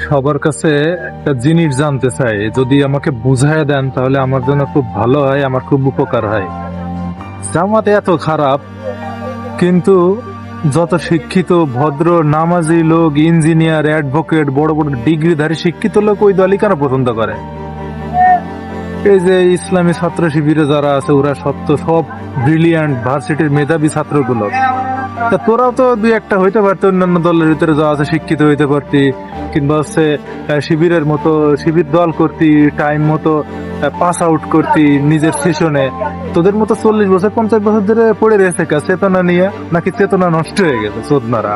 সবার কাছে একটা জিনিস জানতে চাই, যদি আমাকে বুঝায় দেন তাহলে আমার জন্য খুব ভালো হয়, আমার খুব উপকার হয়। জামাত এত খারাপ, কিন্তু যত শিক্ষিত ভদ্র নামাজি লোক, ইঞ্জিনিয়ার, অ্যাডভোকেট, বড় বড় ডিগ্রিধারী শিক্ষিত লোক ওই দলই কেন পছন্দ করে? এই যে ইসলামী ছাত্র শিবিরে যারা আছে ওরা সব ব্রিলিয়ান্ট ভার্সিটির মেধাবী ছাত্রগুলো। তা তোরাও তো দুই একটা হইতে পারতি, অন্যান্য দলের ভিতরে যা আছে শিক্ষিত হইতে পারতি, কিংবা হচ্ছে শিবিরের মতো শিবির দল করতি, টাইম মতো পাস আউট করতি নিজের সেশনে। তোদের মতো 40 বছর 50 বছর ধরে পড়ে রয়েছে চেতনা নিয়ে, নাকি চেতনা নষ্ট হয়ে গেছে চোদনারা?